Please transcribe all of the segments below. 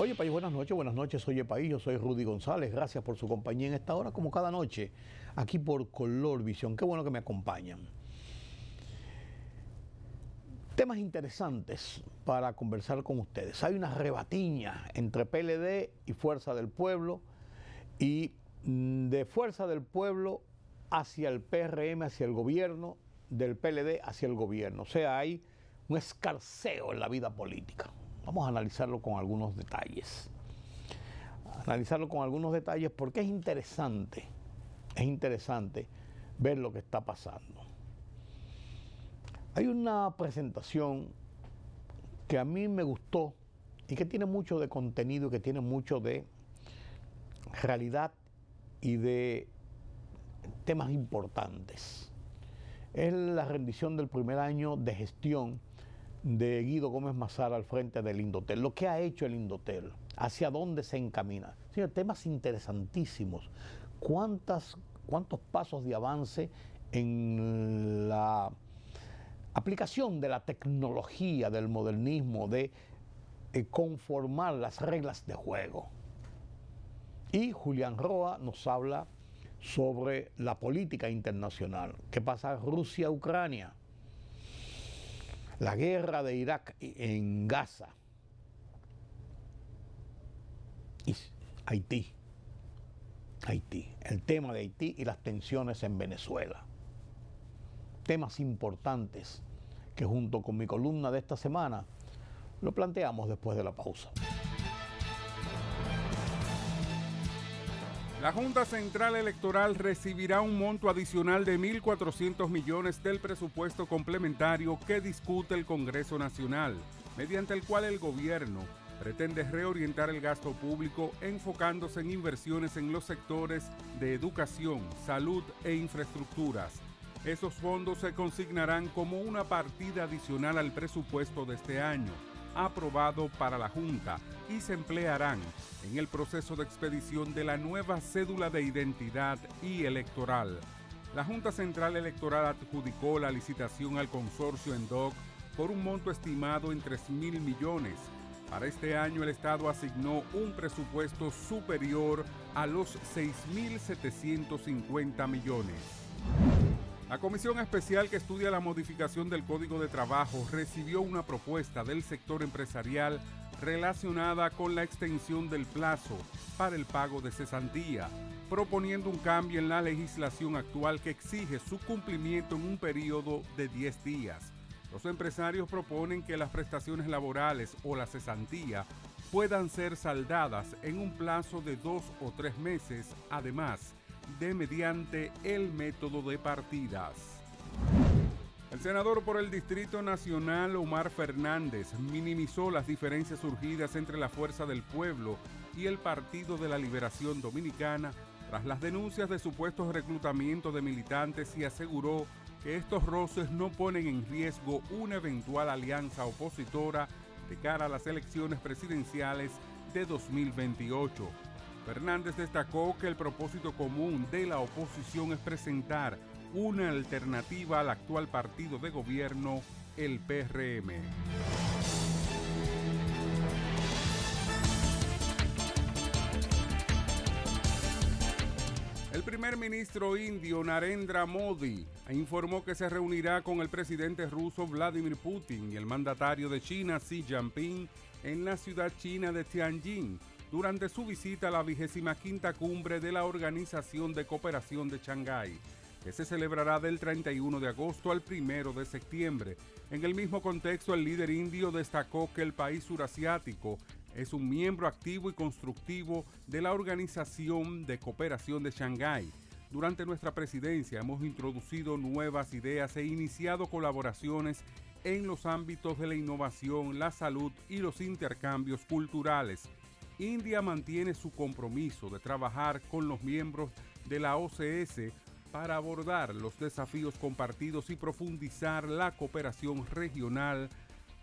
Oye País, buenas noches, oye País, yo soy Rudy González, gracias por su compañía en esta hora, como cada noche, aquí por Color Visión, qué bueno que me acompañan. Temas interesantes para conversar con ustedes. Hay una rebatiña entre PLD y Fuerza del Pueblo, y de Fuerza del Pueblo hacia el PRM, hacia el gobierno, del PLD hacia el gobierno. O sea, hay un escarceo en la vida política. Vamos a analizarlo con algunos detalles. Porque es interesante ver lo que está pasando. Hay una presentación que a mí me gustó y que tiene mucho de contenido y que tiene mucho de realidad y de temas importantes. Es la rendición del primer año de gestión de Guido Gómez Mazara al frente del Indotel, lo que ha hecho el Indotel, hacia dónde se encamina. Señor, temas interesantísimos. ¿Cuántos pasos de avance en la aplicación de la tecnología, del modernismo, de conformar las reglas de juego? Y Julián Roa nos habla sobre la política internacional. ¿Qué pasa Rusia-Ucrania? La guerra de Irak en Gaza y Haití, el tema de Haití y las tensiones en Venezuela. Temas importantes que junto con mi columna de esta semana lo planteamos después de la pausa. La Junta Central Electoral recibirá un monto adicional de 1.400 millones del presupuesto complementario que discute el Congreso Nacional, mediante el cual el gobierno pretende reorientar el gasto público enfocándose en inversiones en los sectores de educación, salud e infraestructuras. Esos fondos se consignarán como una partida adicional al presupuesto de este año, aprobado para la Junta, y se emplearán en el proceso de expedición de la nueva cédula de identidad y electoral. La Junta Central Electoral adjudicó la licitación al consorcio ENDOC por un monto estimado en 3.000 millones. Para este año el Estado asignó un presupuesto superior a los 6.750 millones. La Comisión Especial que estudia la modificación del Código de Trabajo recibió una propuesta del sector empresarial relacionada con la extensión del plazo para el pago de cesantía, proponiendo un cambio en la legislación actual que exige su cumplimiento en un periodo de 10 días. Los empresarios proponen que las prestaciones laborales o la cesantía puedan ser saldadas en un plazo de 2 o 3 meses, además de mediante el método de partidas. El senador por el Distrito Nacional, Omar Fernández, minimizó las diferencias surgidas entre la Fuerza del Pueblo y el Partido de la Liberación Dominicana tras las denuncias de supuestos reclutamientos de militantes, y aseguró que estos roces no ponen en riesgo una eventual alianza opositora de cara a las elecciones presidenciales de 2028. Fernández destacó que el propósito común de la oposición es presentar una alternativa al actual partido de gobierno, el PRM. El primer ministro indio Narendra Modi informó que se reunirá con el presidente ruso Vladimir Putin y el mandatario de China Xi Jinping en la ciudad china de Tianjin durante su visita a la 25ª cumbre de la Organización de Cooperación de Shanghái, que se celebrará del 31 de agosto al 1 de septiembre. En el mismo contexto, el líder indio destacó que el país surasiático es un miembro activo y constructivo de la Organización de Cooperación de Shanghái. Durante nuestra presidencia hemos introducido nuevas ideas e iniciado colaboraciones en los ámbitos de la innovación, la salud y los intercambios culturales. India mantiene su compromiso de trabajar con los miembros de la OCS para abordar los desafíos compartidos y profundizar la cooperación regional,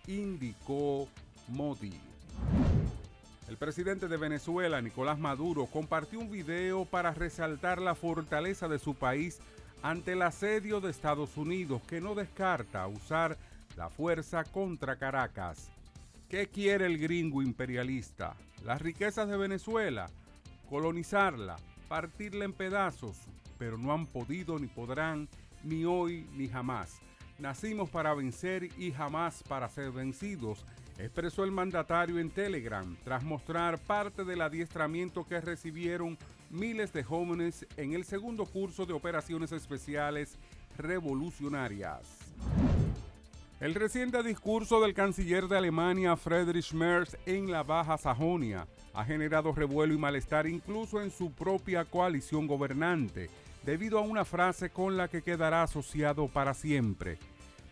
indicó Modi. El presidente de Venezuela, Nicolás Maduro, compartió un video para resaltar la fortaleza de su país ante el asedio de Estados Unidos, que no descarta usar la fuerza contra Caracas. ¿Qué quiere el gringo imperialista? Las riquezas de Venezuela, colonizarla, partirla en pedazos, pero no han podido ni podrán, ni hoy ni jamás. Nacimos para vencer y jamás para ser vencidos, expresó el mandatario en Telegram, tras mostrar parte del adiestramiento que recibieron miles de jóvenes en el segundo curso de operaciones especiales revolucionarias. El reciente discurso del canciller de Alemania, Friedrich Merz, en la Baja Sajonia, ha generado revuelo y malestar incluso en su propia coalición gobernante, debido a una frase con la que quedará asociado para siempre.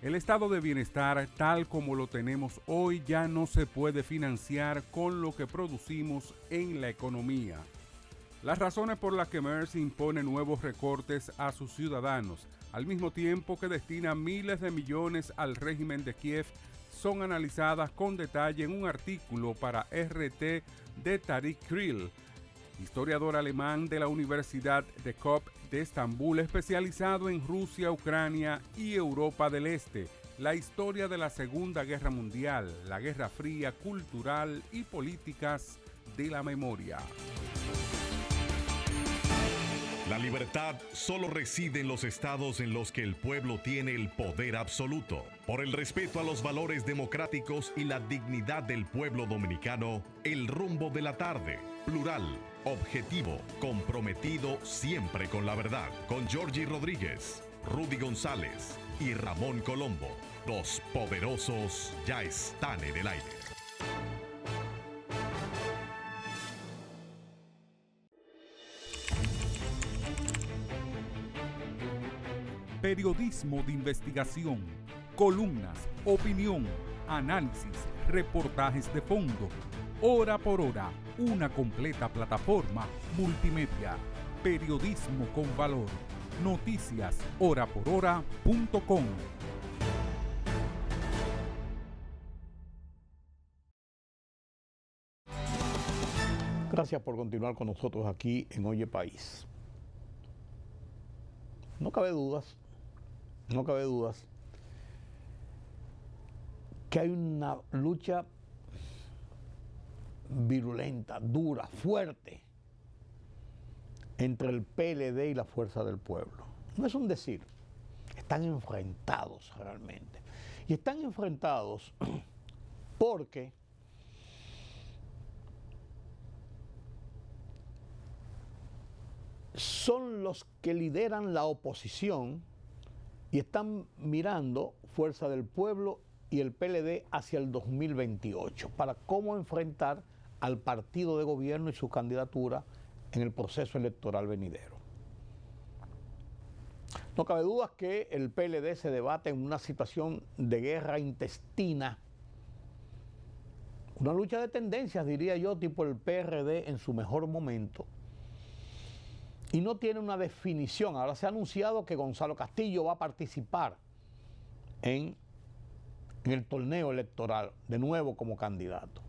El estado de bienestar, tal como lo tenemos hoy, ya no se puede financiar con lo que producimos en la economía. Las razones por las que Merz impone nuevos recortes a sus ciudadanos, al mismo tiempo que destina miles de millones al régimen de Kiev, son analizadas con detalle en un artículo para RT de Tariq Krill, historiador alemán de la Universidad de KOP de Estambul, especializado en Rusia, Ucrania y Europa del Este, la historia de la Segunda Guerra Mundial, la Guerra Fría, cultural y políticas de la memoria. La libertad solo reside en los estados en los que el pueblo tiene el poder absoluto. Por el respeto a los valores democráticos y la dignidad del pueblo dominicano, el rumbo de la tarde, plural, objetivo, comprometido siempre con la verdad. Con Georgie Rodríguez, Rudy González y Ramón Colombo. Los poderosos ya están en el aire. Periodismo de investigación, columnas, opinión, análisis, reportajes de fondo. Hora por hora, una completa plataforma multimedia. Periodismo con valor. Noticias horaporhora.com. Gracias por continuar con nosotros aquí en Oye País. No cabe dudas que hay una lucha virulenta, dura, fuerte entre el PLD y la Fuerza del Pueblo. No es un decir, están enfrentados realmente. Y están enfrentados porque son los que lideran la oposición y están mirando Fuerza del Pueblo y el PLD hacia el 2028 para cómo enfrentar al partido de gobierno y su candidatura en el proceso electoral venidero. No cabe duda que el PLD se debate en una situación de guerra intestina, una lucha de tendencias, diría yo, tipo el PRD en su mejor momento, y no tiene una definición. Ahora se ha anunciado que Gonzalo Castillo va a participar en el torneo electoral, de nuevo como candidato.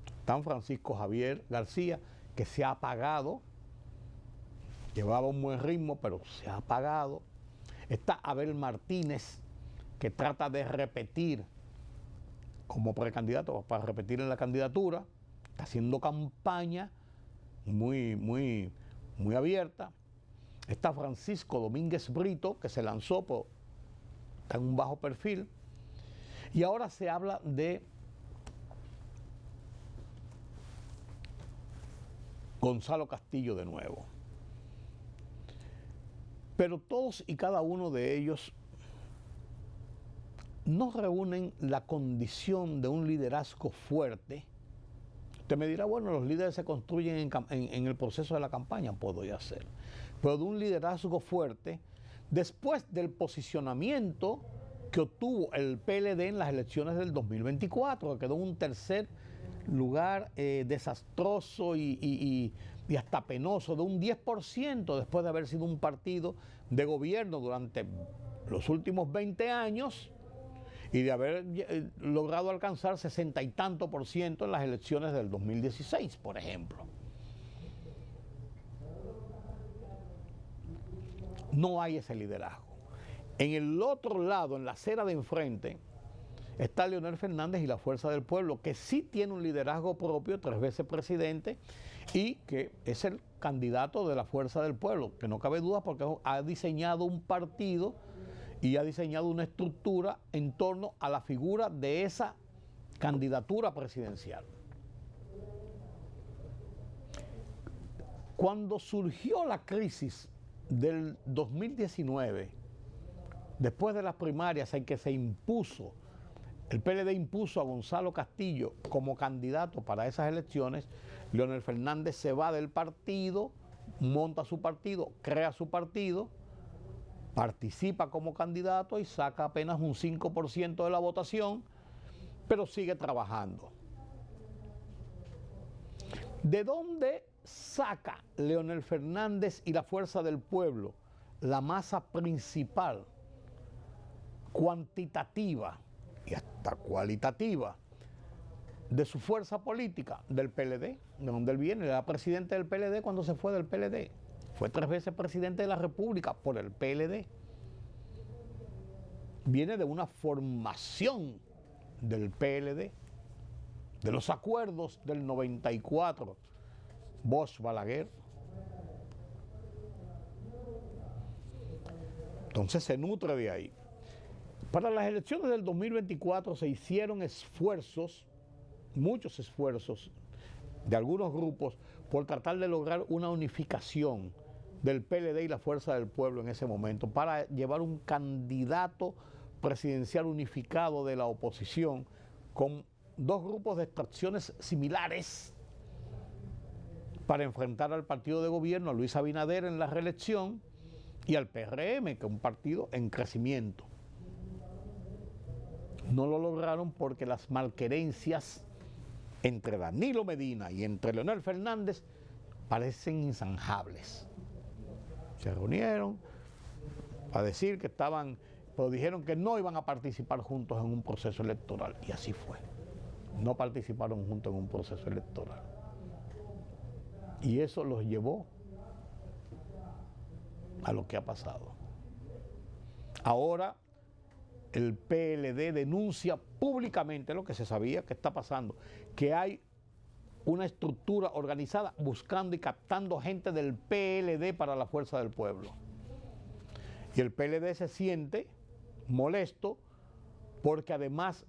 Está Francisco Javier García, que se ha apagado, llevaba un buen ritmo, pero se ha apagado. Está Abel Martínez, que trata de repetir como precandidato, para repetir en la candidatura, está haciendo campaña muy abierta. Está Francisco Domínguez Brito, que se lanzó, pero está en un bajo perfil. Y ahora se habla de Gonzalo Castillo de nuevo. Pero todos y cada uno de ellos no reúnen la condición de un liderazgo fuerte. Usted me dirá, bueno, los líderes se construyen en el proceso de la campaña, podría ser. Pero de un liderazgo fuerte, después del posicionamiento que obtuvo el PLD en las elecciones del 2024, que quedó en un tercer lugar desastroso y hasta penoso, de un 10%, después de haber sido un partido de gobierno durante los últimos 20 años, y de haber logrado alcanzar 60 y tanto % en las elecciones del 2016, por ejemplo. No hay ese liderazgo. En el otro lado, en la acera de enfrente, está Leonel Fernández y la Fuerza del Pueblo, que sí tiene un liderazgo propio, 3 veces presidente, y que es el candidato de la Fuerza del Pueblo, que no cabe duda porque ha diseñado un partido y ha diseñado una estructura en torno a la figura de esa candidatura presidencial. Cuando surgió la crisis del 2019, después de las primarias en que se impuso, el PLD impuso a Gonzalo Castillo como candidato para esas elecciones, Leonel Fernández se va del partido, monta su partido, crea su partido, participa como candidato y saca apenas un 5% de la votación, pero sigue trabajando. ¿De dónde saca Leonel Fernández y la Fuerza del Pueblo la masa principal, cuantitativa y hasta cualitativa de su fuerza política? Del PLD, de donde él viene. Era presidente del PLD cuando se fue del PLD. Fue 3 veces presidente de la República por el PLD. Viene de una formación del PLD, de los acuerdos del 94, Bosch-Balaguer. Entonces se nutre de ahí. Para las elecciones del 2024 se hicieron esfuerzos, muchos esfuerzos de algunos grupos por tratar de lograr una unificación del PLD y la Fuerza del Pueblo en ese momento para llevar un candidato presidencial unificado de la oposición con 2 grupos de extracciones similares para enfrentar al partido de gobierno, a Luis Abinader en la reelección, y al PRM, que es un partido en crecimiento. No lo lograron porque las malquerencias entre Danilo Medina y entre Leonel Fernández parecen inzanjables. Se reunieron a decir que estaban, pero dijeron que no iban a participar juntos en un proceso electoral, y así fue. No participaron juntos en un proceso electoral. Y eso los llevó a lo que ha pasado. Ahora el PLD denuncia públicamente lo que se sabía que está pasando, que hay una estructura organizada buscando y captando gente del PLD para la Fuerza del Pueblo. Y el PLD se siente molesto porque además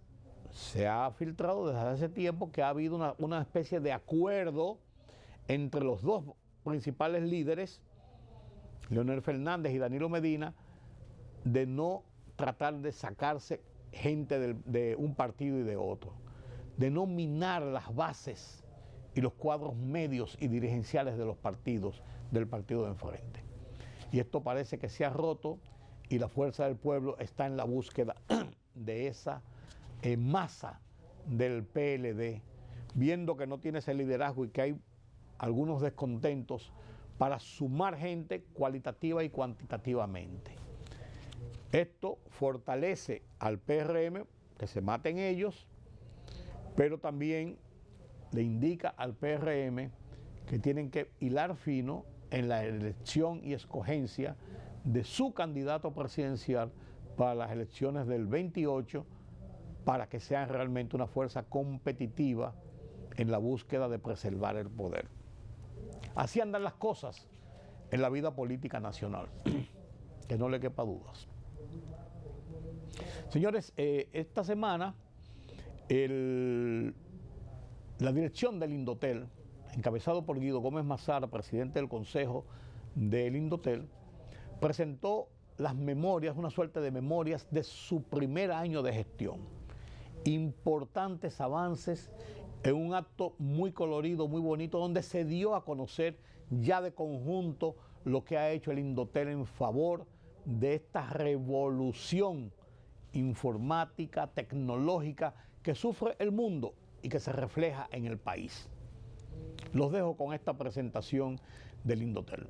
se ha filtrado desde hace tiempo que ha habido una especie de acuerdo entre los 2 principales líderes, Leonel Fernández y Danilo Medina, de no tratar de sacarse gente de un partido y de otro, de no minar las bases y los cuadros medios y dirigenciales de los partidos, del partido de enfrente. Y esto parece que se ha roto y la Fuerza del Pueblo está en la búsqueda de esa masa del PLD, viendo que no tiene ese liderazgo y que hay algunos descontentos, para sumar gente cualitativa y cuantitativamente. Esto fortalece al PRM, que se maten ellos, pero también le indica al PRM que tienen que hilar fino en la elección y escogencia de su candidato presidencial para las elecciones del 28, para que sean realmente una fuerza competitiva en la búsqueda de preservar el poder. Así andan las cosas en la vida política nacional, que no le quepa dudas. Señores, esta semana la dirección del Indotel, encabezado por Guido Gómez Mazara, presidente del Consejo del Indotel, presentó las memorias, una suerte de memorias de su primer año de gestión. Importantes avances en un acto muy colorido, muy bonito, donde se dio a conocer ya de conjunto lo que ha hecho el Indotel en favor de esta revolución informática, tecnológica que sufre el mundo y que se refleja en el país. Los dejo con esta presentación del Indotel.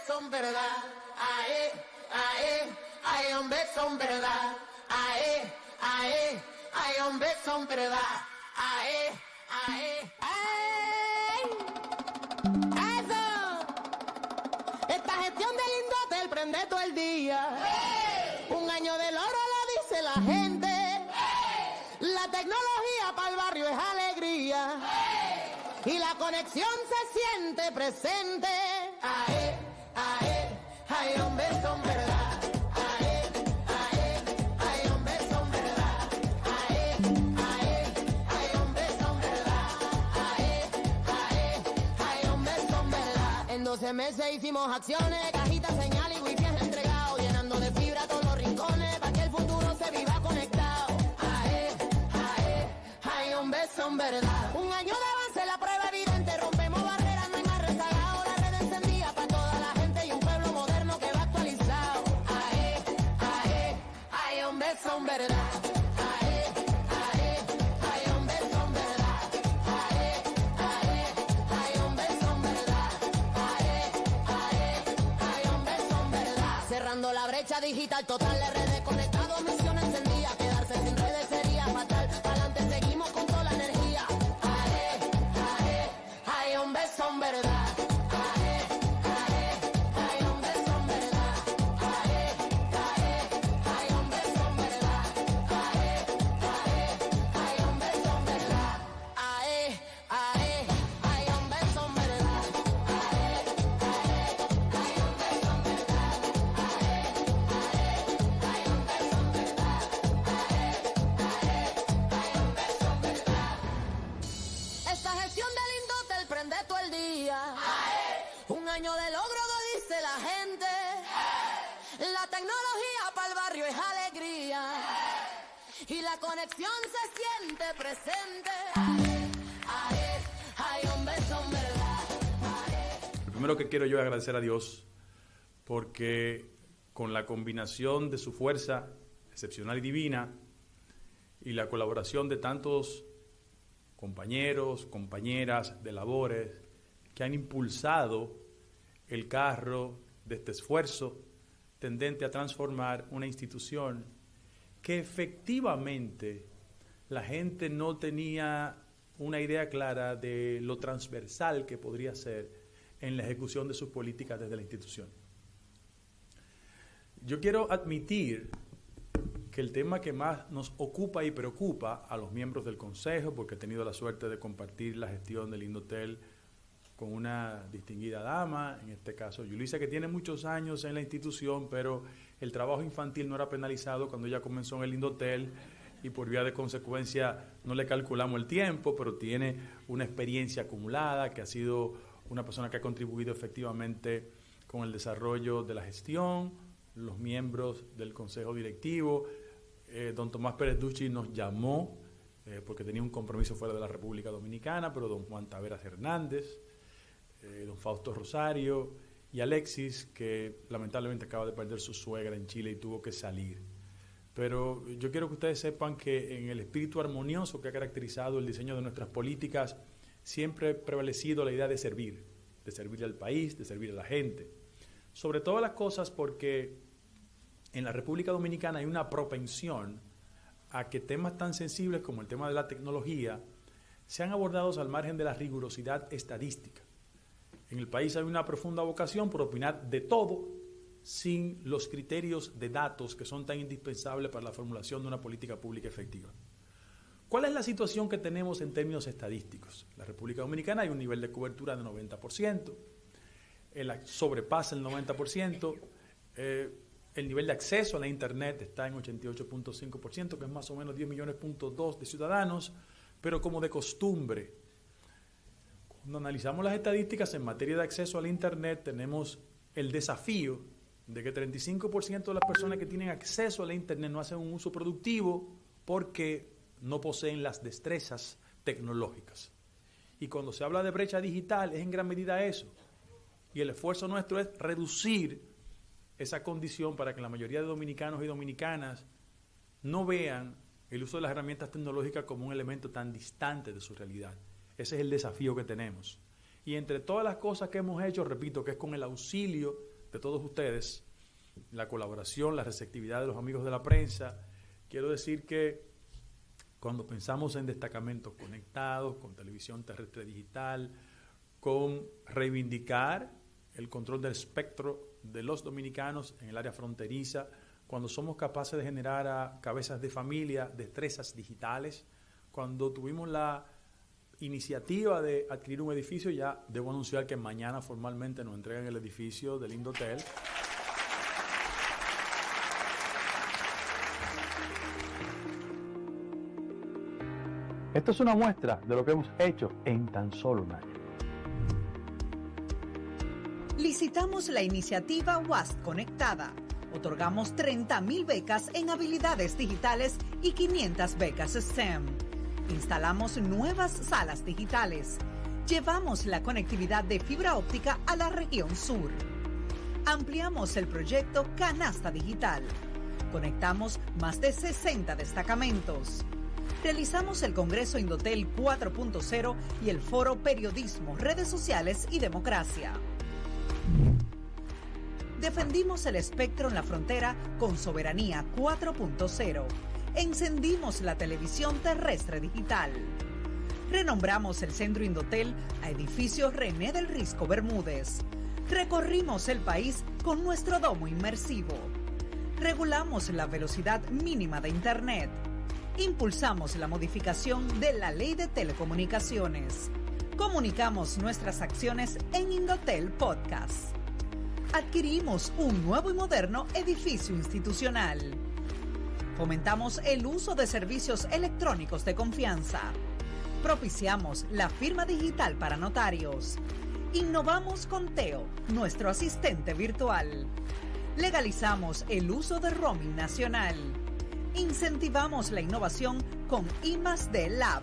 son verdad. Ae, ae, ay, hombre, son verdad. Ae, ae, ay, hombre, son verdad. Ae, ae, ay. ¡Eso! Esta gestión del Indotel prende todo el día. Un año del oro lo dice la gente. La tecnología para el barrio es alegría. Y la conexión se siente presente. Ae, ae, ay, hombre, son verdad. Ae, ae, ay, hombre, son verdad. Ae, ae, ay, hombre, son verdad. Ae, ae, ay, hombre, son verdad. En 12 meses hicimos acciones, cajitas, señal y wifi entregado, llenando de fibra todos los rincones, para que el futuro se viva conectado. Ae, ae, ay, hombre, son verdad. Un año de avance, la prueba evidente, rompemos barreras, no hay más rezagado, la red encendida para toda la gente y un pueblo moderno que va actualizado. Ae, ae, ay, hombre, son verdad. Ae, ae, ay, hombre, son verdad. Ae, ae, ay, hombre, son verdad. Ae, ae, ay, hombre, son verdad. Cerrando la brecha digital total, redes conectados, misión encendida, quedarse sin redes sería fatal. Pa'lante seguimos con toda la energía. Ae, ae, ay, hombre, son verdad. Ae, ae, ay, hombre, son verdad. Ae, ae, ay, hombre, son verdad. Ae, ae, ay, hombre, son verdad. Ae, ae, ay, hombre, son verdad. Ae, ae, ay, hombre, son verdad. Ae, ae, ay, hombre, son verdad. Ae, ae, ay, hombre, son verdad. Esta gestión del Indotel prende todo el día. Un año de logro, lo dice la gente. La tecnología para el barrio es alegría. Y la conexión se siente presente. Ae, ay, hombre, son verdad. Lo primero que quiero yo es agradecer a Dios porque con la combinación de su fuerza excepcional y divina y la colaboración de tantos compañeros, compañeras de labores que han impulsado el carro de este esfuerzo tendente a transformar una institución que efectivamente la gente no tenía una idea clara de lo transversal que podría ser en la ejecución de sus políticas desde la institución. Yo quiero admitir que el tema que más nos ocupa y preocupa a los miembros del Consejo, porque he tenido la suerte de compartir la gestión del Indotel con una distinguida dama, en este caso Yulisa, que tiene muchos años en la institución, pero el trabajo infantil no era penalizado cuando ella comenzó en el Indotel y por vía de consecuencia no le calculamos el tiempo, pero tiene una experiencia acumulada, que ha sido una persona que ha contribuido efectivamente con el desarrollo de la gestión, los miembros del Consejo Directivo. Don Tomás Pérez Ducci nos llamó porque tenía un compromiso fuera de la República Dominicana, pero don Juan Taveras Hernández, don Fausto Rosario y Alexis, que lamentablemente acaba de perder su suegra en Chile y tuvo que salir. Pero yo quiero que ustedes sepan que en el espíritu armonioso que ha caracterizado el diseño de nuestras políticas, siempre ha prevalecido la idea de servir al país, de servir a la gente. Sobre todas las cosas porque en la República Dominicana hay una propensión a que temas tan sensibles como el tema de la tecnología sean abordados al margen de la rigurosidad estadística. En el país hay una profunda vocación por opinar de todo sin los criterios de datos que son tan indispensables para la formulación de una política pública efectiva. ¿Cuál es la situación que tenemos en términos estadísticos? En la República Dominicana hay un nivel de cobertura de 90%, sobrepasa el 90%, el nivel de acceso a la Internet está en 88.5%, que es más o menos 10 millones de ciudadanos, pero como de costumbre, cuando analizamos las estadísticas en materia de acceso a la Internet, tenemos el desafío de que 35% de las personas que tienen acceso a la Internet no hacen un uso productivo porque no poseen las destrezas tecnológicas. Y cuando se habla de brecha digital es en gran medida eso. Y el esfuerzo nuestro es reducir esa condición para que la mayoría de dominicanos y dominicanas no vean el uso de las herramientas tecnológicas como un elemento tan distante de su realidad. Ese es el desafío que tenemos. Y entre todas las cosas que hemos hecho, repito, que es con el auxilio de todos ustedes, la colaboración, la receptividad de los amigos de la prensa. Quiero decir que cuando pensamos en destacamentos conectados, con televisión terrestre digital, con reivindicar el control del espectro de los dominicanos en el área fronteriza, cuando somos capaces de generar a cabezas de familia destrezas digitales, cuando tuvimos la iniciativa de adquirir un edificio, ya debo anunciar que mañana formalmente nos entregan el edificio del Indotel. Esto es una muestra de lo que hemos hecho en tan solo un año. Licitamos la iniciativa WAST Conectada. Otorgamos 30.000 becas en habilidades digitales y 500 becas STEM. Instalamos nuevas salas digitales. Llevamos la conectividad de fibra óptica a la región sur. Ampliamos el proyecto Canasta Digital. Conectamos más de 60 destacamentos. Realizamos el Congreso Indotel 4.0 y el Foro Periodismo, Redes Sociales y Democracia. Defendimos el espectro en la frontera con Soberanía 4.0. Encendimos la televisión terrestre digital. Renombramos el Centro Indotel a Edificio René del Risco Bermúdez. Recorrimos el país con nuestro domo inmersivo. Regulamos la velocidad mínima de Internet. Impulsamos la modificación de la Ley de Telecomunicaciones. Comunicamos nuestras acciones en Indotel Podcast. Adquirimos un nuevo y moderno edificio institucional. Fomentamos el uso de servicios electrónicos de confianza. Propiciamos la firma digital para notarios. Innovamos con Teo, nuestro asistente virtual. Legalizamos el uso de roaming nacional. Incentivamos la innovación con I+D Lab.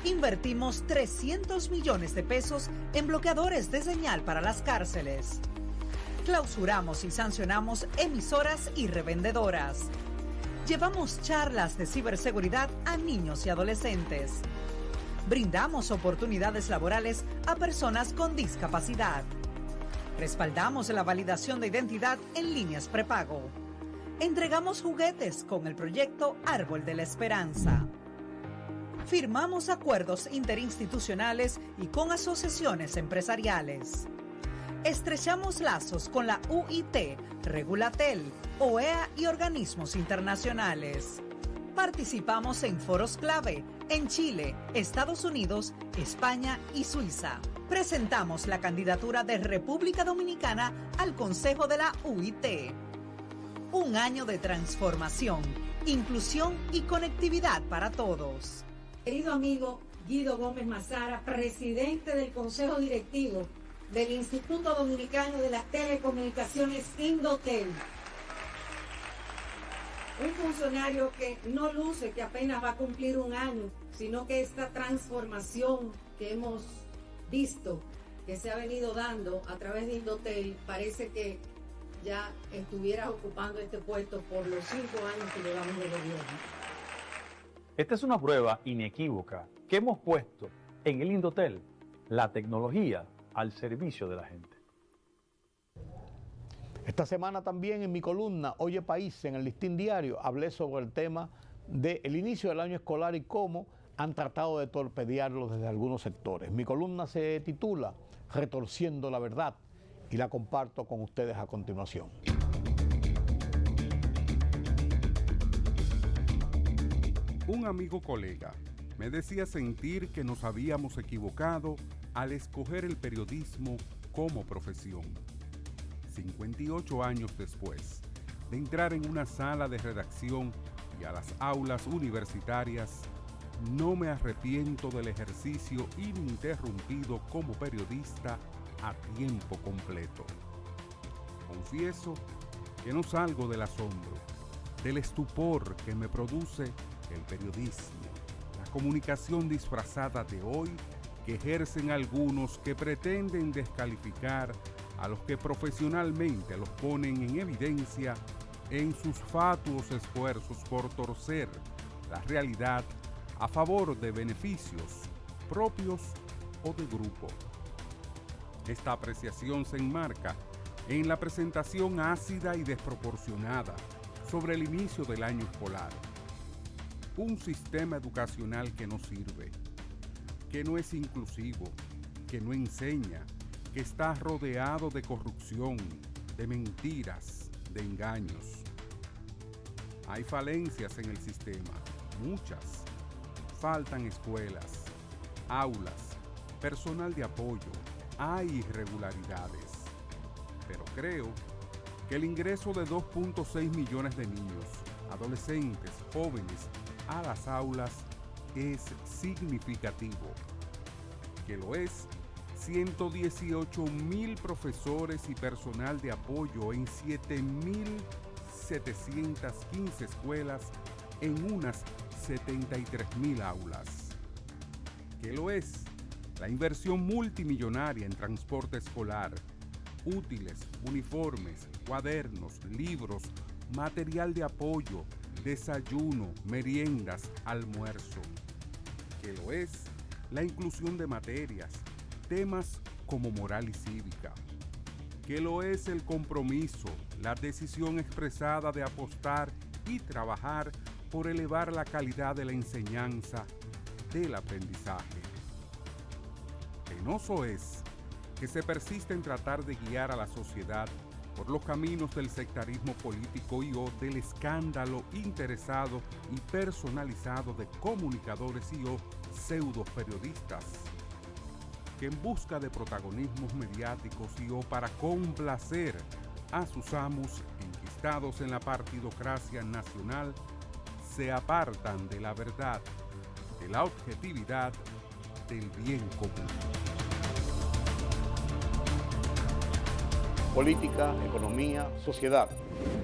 Invertimos 300 millones de pesos en bloqueadores de señal para las cárceles. Clausuramos y sancionamos emisoras y revendedoras. Llevamos charlas de ciberseguridad a niños y adolescentes. Brindamos oportunidades laborales a personas con discapacidad. Respaldamos la validación de identidad en líneas prepago. Entregamos juguetes con el proyecto Árbol de la Esperanza. Firmamos acuerdos interinstitucionales y con asociaciones empresariales. Estrechamos lazos con la UIT, Regulatel, OEA y organismos internacionales. Participamos en foros clave en Chile, Estados Unidos, España y Suiza. Presentamos la candidatura de República Dominicana al Consejo de la UIT. Un año de transformación, inclusión y conectividad para todos. Querido amigo Guido Gómez Mazara, presidente del Consejo Directivo del Instituto Dominicano de las Telecomunicaciones Indotel. Un funcionario que no luce que apenas va a cumplir un año, sino que esta transformación que hemos visto, que se ha venido dando a través de Indotel, parece que ya estuvieras ocupando este puesto por los 5 años que llevamos de gobierno. Esta es una prueba inequívoca que hemos puesto en el Indotel, la tecnología al servicio de la gente. Esta semana también en mi columna Oye País, en el Listín Diario, hablé sobre el tema del inicio del año escolar y cómo han tratado de torpedearlo desde algunos sectores. Mi columna se titula Retorciendo la Verdad y la comparto con ustedes a continuación. Un amigo colega me decía sentir que nos habíamos equivocado al escoger el periodismo como profesión. 58 años después de entrar en una sala de redacción y a las aulas universitarias, no me arrepiento del ejercicio ininterrumpido como periodista a tiempo completo. Confieso que no salgo del asombro, del estupor que me produce el periodismo, la comunicación disfrazada de hoy que ejercen algunos que pretenden descalificar a los que profesionalmente los ponen en evidencia en sus fatuos esfuerzos por torcer la realidad a favor de beneficios propios o de grupo. Esta apreciación se enmarca en la presentación ácida y desproporcionada sobre el inicio del año escolar. Un sistema educacional que no sirve, que no es inclusivo, que no enseña, que está rodeado de corrupción, de mentiras, de engaños. Hay falencias en el sistema, muchas. Faltan escuelas, aulas, personal de apoyo, hay irregularidades. Pero creo que el ingreso de 2.6 millones de niños, adolescentes, jóvenes a las aulas es significativo. Que lo es 118,000 profesores y personal de apoyo en 7.715 escuelas en unas 73,000 aulas. Que lo es la inversión multimillonaria en transporte escolar, útiles, uniformes, cuadernos, libros, material de apoyo, desayuno, meriendas, almuerzo. Que lo es la inclusión de materias, temas como moral y cívica. Que lo es el compromiso, la decisión expresada de apostar y trabajar por elevar la calidad de la enseñanza, del aprendizaje. Penoso es que se persiste en tratar de guiar a la sociedad por los caminos del sectarismo político y o del escándalo interesado y personalizado de comunicadores y o pseudo periodistas, que en busca de protagonismos mediáticos y o para complacer a sus amos enquistados en la partidocracia nacional, se apartan de la verdad, de la objetividad, del bien común. Política, economía, sociedad.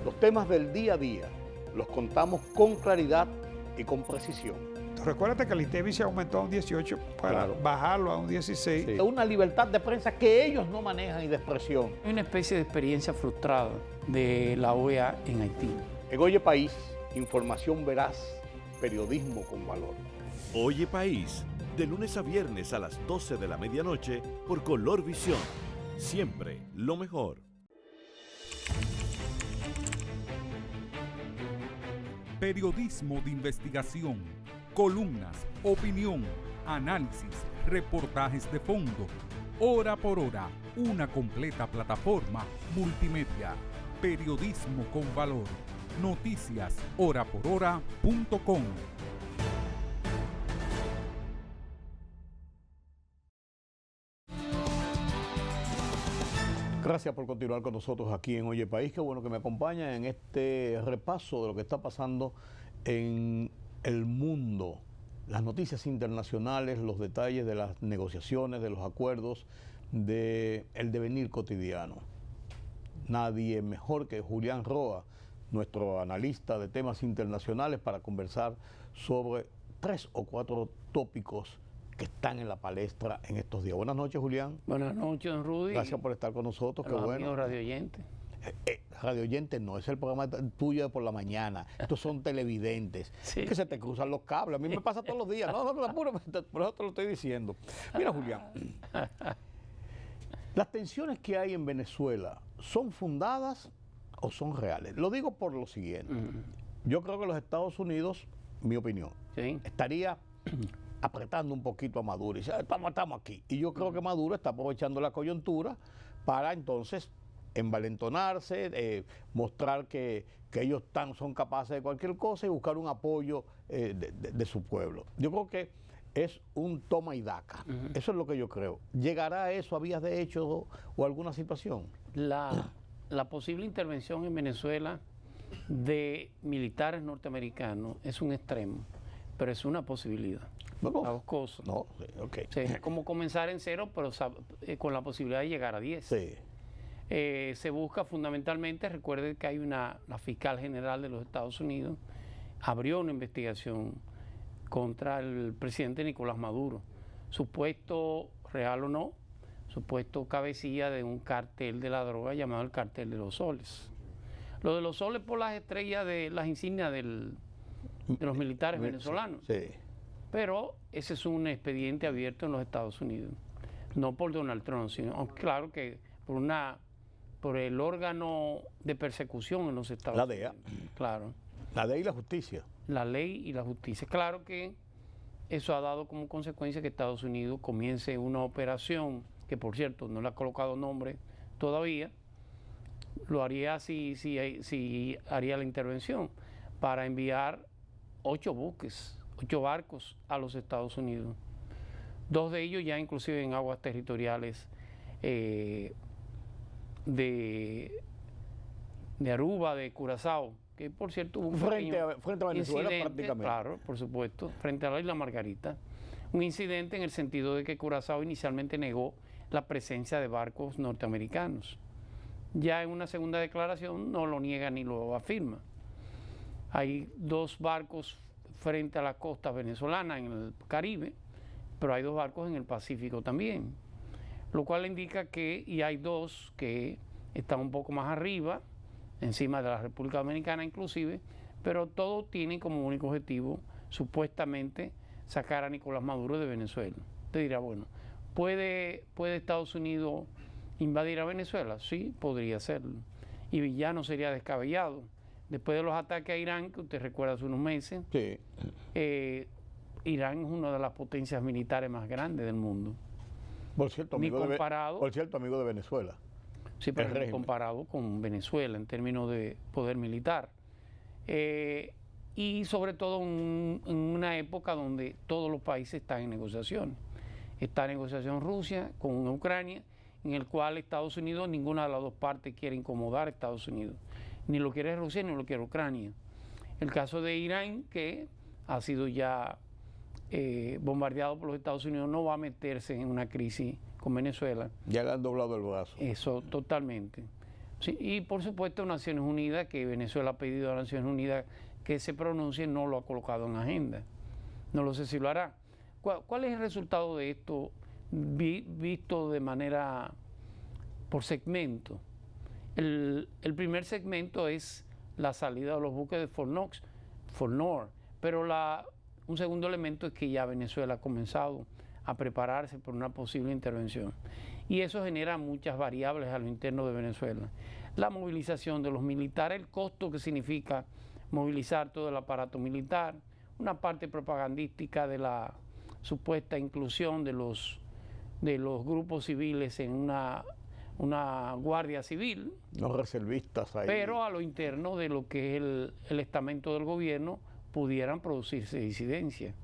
Los temas del día a día los contamos con claridad y con precisión. Recuérdate que el INTEVI se aumentó a un 18 para bajarlo a un 16. Sí. Una libertad de prensa que ellos no manejan y de expresión. Hay una especie de experiencia frustrada de la OEA en Haití. En Oye País, información veraz, periodismo con valor. Oye País, de lunes a viernes a las 12 de la medianoche por Color Visión. Siempre lo mejor. Periodismo de investigación, columnas, opinión, análisis, reportajes de fondo. Hora por hora, una completa plataforma multimedia. Periodismo con valor. Noticias horaporhora.com. Gracias por continuar con nosotros aquí en Oye País. Qué bueno que me acompañan en este repaso de lo que está pasando en el mundo. Las noticias internacionales, los detalles de las negociaciones, de los acuerdos, del devenir cotidiano. Nadie mejor que Julián Roa, nuestro analista de temas internacionales, para conversar sobre 3 o 4 tópicos que están en la palestra en estos días. Buenas noches, Julián. Buenas noches, don Rudy. Gracias por estar con nosotros. Qué bueno. Radio Oyente. Radio Oyente no, es el programa tuyo de por la mañana. Estos son televidentes. Sí. Es que se te cruzan los cables. A mí me pasa todos los días. No, por eso te lo estoy diciendo. Mira, Julián. Las tensiones que hay en Venezuela, ¿son fundadas o son reales? Lo digo por lo siguiente. Yo creo que los Estados Unidos, mi opinión, estaría apretando un poquito a Maduro y dice, estamos aquí. Y yo creo que Maduro está aprovechando la coyuntura para entonces envalentonarse, mostrar que ellos son capaces de cualquier cosa y buscar un apoyo de su pueblo. Yo creo que es un toma y daca. Eso es lo que yo creo. ¿Llegará a eso a vías de hecho o alguna situación? La posible intervención en Venezuela de militares norteamericanos es un extremo, pero es una posibilidad. No, las dos cosas. No, sí, okay. Sí, es como comenzar en 0, pero con la posibilidad de llegar a 10. Sí. Se busca fundamentalmente, recuerde que hay la fiscal general de los Estados Unidos abrió una investigación contra el presidente Nicolás Maduro, supuesto real o no, supuesto cabecilla de un cartel de la droga llamado el cartel de los soles. Lo de los soles por las estrellas de las insignias de los militares venezolanos. Sí. Pero ese es un expediente abierto en los Estados Unidos. No por Donald Trump, sino claro que por el órgano de persecución en los Estados La Unidos. DEA. Claro. La ley y la justicia. La ley y la justicia. Claro que eso ha dado como consecuencia que Estados Unidos comience una operación, que por cierto no le ha colocado nombre todavía, lo haría si haría la intervención, para enviar 8 barcos a los Estados Unidos. 2 de ellos ya inclusive en aguas territoriales de Aruba, de Curazao, que por cierto hubo un frente a Venezuela prácticamente. Claro, por supuesto, frente a la isla Margarita. Un incidente en el sentido de que Curazao inicialmente negó la presencia de barcos norteamericanos. Ya en una segunda declaración no lo niega ni lo afirma. Hay 2 barcos frente a la costa venezolana en el Caribe, pero hay 2 barcos en el Pacífico también, lo cual indica que, y hay 2 que están un poco más arriba, encima de la República Dominicana inclusive, pero todos tienen como único objetivo, supuestamente, sacar a Nicolás Maduro de Venezuela. Usted dirá, bueno, ¿puede Estados Unidos invadir a Venezuela? Sí, podría hacerlo. Y ya no sería descabellado. Después de los ataques a Irán, que usted recuerda hace unos meses, sí. Irán es una de las potencias militares más grandes del mundo. Por cierto, amigo de Venezuela. Sí, pero comparado con Venezuela en términos de poder militar. Y sobre todo en una época donde todos los países están en negociaciones. Está en negociación Rusia con Ucrania, en el cual Estados Unidos, ninguna de las 2 partes quiere incomodar a Estados Unidos. Ni lo quiere Rusia ni lo quiere Ucrania. El caso de Irán, que ha sido ya bombardeado por los Estados Unidos, no va a meterse en una crisis con Venezuela. Ya le han doblado el brazo. Eso, totalmente. Sí, y por supuesto Naciones Unidas, que Venezuela ha pedido a Naciones Unidas que se pronuncie, no lo ha colocado en la agenda. No lo sé si lo hará. ¿Cuál es el resultado de esto visto de manera por segmento? El primer segmento es la salida de los buques de Fort Knox, pero un segundo elemento es que ya Venezuela ha comenzado a prepararse por una posible intervención. Y eso genera muchas variables a lo interno de Venezuela. La movilización de los militares, el costo que significa movilizar todo el aparato militar, una parte propagandística de la supuesta inclusión de los grupos civiles en una guardia civil. Los reservistas ahí. Pero a lo interno de lo que es el estamento del gobierno pudieran producirse disidencias.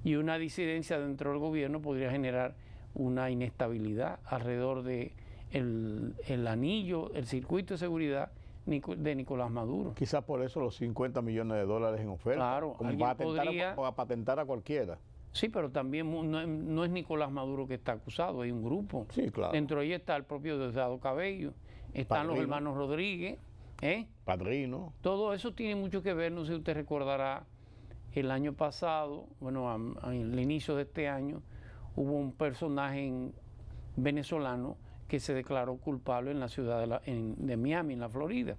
Y una disidencia dentro del gobierno podría generar una inestabilidad alrededor de el anillo, el circuito de seguridad de Nicolás Maduro. Quizás por eso los $50 millones en oferta. Claro, como para patentar a cualquiera. Sí, pero también no es Nicolás Maduro que está acusado, hay un grupo. Sí, claro. Dentro de ella está el propio Diosdado Cabello, están Padrino. Los hermanos Rodríguez. Padrino. Todo eso tiene mucho que ver, no sé si usted recordará, el año pasado, bueno, al inicio de este año, hubo un personaje venezolano que se declaró culpable en la ciudad de Miami, en la Florida.